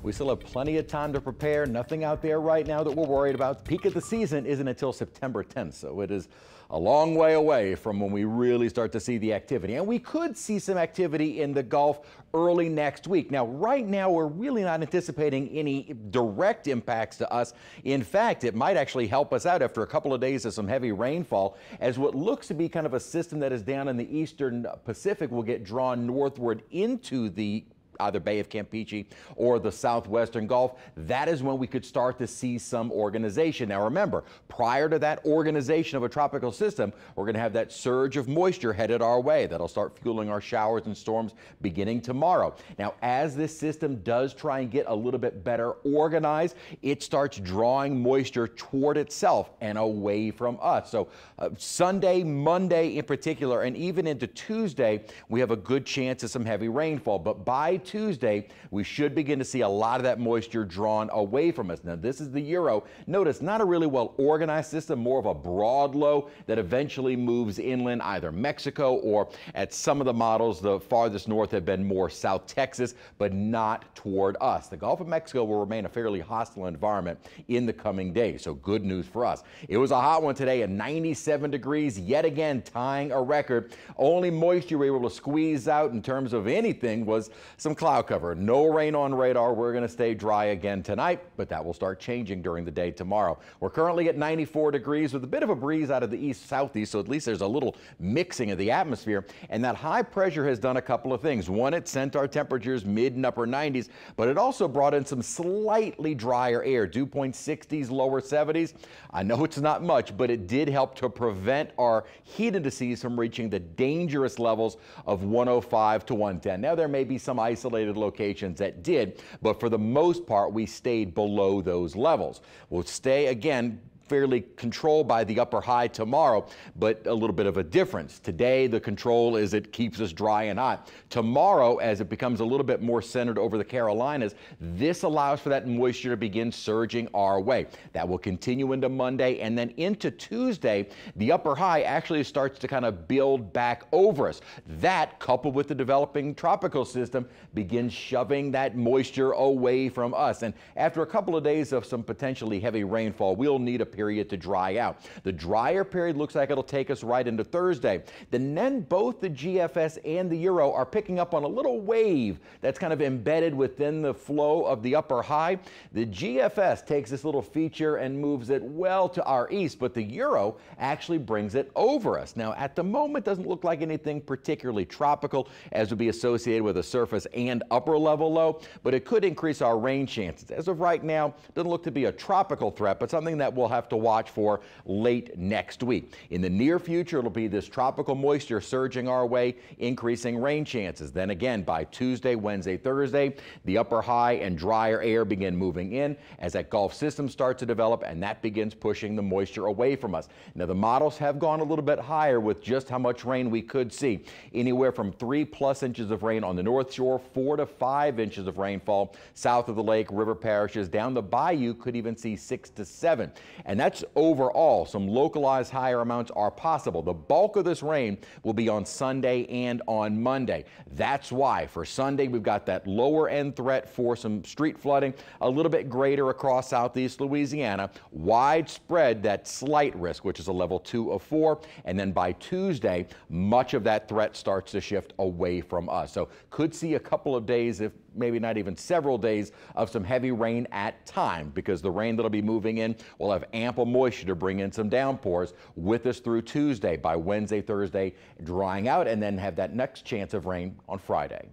We still have plenty of time to prepare. Nothing out there right now that we're worried about. Peak of the season isn't until September 10th, so it is a long way away from when we really start to see the activity. And we could see some activity in the Gulf early next week. Now, right now, we're really not anticipating any direct impacts to us. In fact, it might actually help us out after a couple of days of some heavy rainfall, as what looks to be kind of a system that is down in the eastern Pacific will get drawn northward into the either Bay of Campeche or the southwestern Gulf. That is when we could start to see some organization. Now remember, prior to that organization of a tropical system, we're going to have that surge of moisture headed our way. That'll start fueling our showers and storms beginning tomorrow. Now, as this system does try and get a little bit better organized, it starts drawing moisture toward itself and away from us. So Sunday, Monday in particular, and even into Tuesday, we have a good chance of some heavy rainfall. But by Tuesday, we should begin to see a lot of that moisture drawn away from us. Now, this is the Euro. Notice, not a really well organized system, more of a broad low that eventually moves inland, either Mexico or at some of the models, the farthest north have been more South Texas, but not toward us. The Gulf of Mexico will remain a fairly hostile environment in the coming days, so good news for us. It was a hot one today at 97 degrees, yet again tying a record. Only moisture we were able to squeeze out in terms of anything was some cloud cover. No rain on radar. We're going to stay dry again tonight, but that will start changing during the day tomorrow. We're currently at 94 degrees with a bit of a breeze out of the east-southeast, so at least there's a little mixing of the atmosphere. And that high pressure has done a couple of things. One, it sent our temperatures mid and upper 90s, but it also brought in some slightly drier air, dew point 60s, lower 70s. I know it's not much, but it did help to prevent our heat indices from reaching the dangerous levels of 105 to 110. Now, there may be some isolated locations that did, but for the most part, we stayed below those levels. We'll stay again fairly controlled by the upper high tomorrow, but a little bit of a difference. Today, the control is it keeps us dry and hot. Tomorrow, as it becomes a little bit more centered over the Carolinas, this allows for that moisture to begin surging our way. That will continue into Monday, and then into Tuesday, the upper high actually starts to kind of build back over us. That, coupled with the developing tropical system, begins shoving that moisture away from us. And after a couple of days of some potentially heavy rainfall, we'll need a period to dry out. The drier period looks like it'll take us right into Thursday. Then both the GFS and the Euro are picking up on a little wave that's kind of embedded within the flow of the upper high. The GFS takes this little feature and moves it well to our east, but the Euro actually brings it over us. Now, at the moment, doesn't look like anything particularly tropical, as would be associated with a surface and upper level low, but it could increase our rain chances. As of right now, doesn't look to be a tropical threat, but something that we'll have to watch for late next week. In the near future, it'll be this tropical moisture surging our way, increasing rain chances. Then again, by Tuesday, Wednesday, Thursday, the upper high and drier air begin moving in as that Gulf system starts to develop, and that begins pushing the moisture away from us. Now, the models have gone a little bit higher with just how much rain we could see. Anywhere from 3+ inches of rain on the North Shore, 4 to 5 inches of rainfall south of the lake, river parishes. Down the bayou could even see 6 to 7. And that's overall. Some localized higher amounts are possible. The bulk of this rain will be on Sunday and on Monday. That's why for Sunday we've got that lower end threat for some street flooding, a little bit greater across southeast Louisiana, widespread that slight risk, which is a level 2 of 4. And then by Tuesday, much of that threat starts to shift away from us. So could see a couple of days, if maybe not even several days, of some heavy rain at time, because the rain that'll be moving in will have ample moisture to bring in some downpours with us through Tuesday. By Wednesday, Thursday, drying out, and then have that next chance of rain on Friday.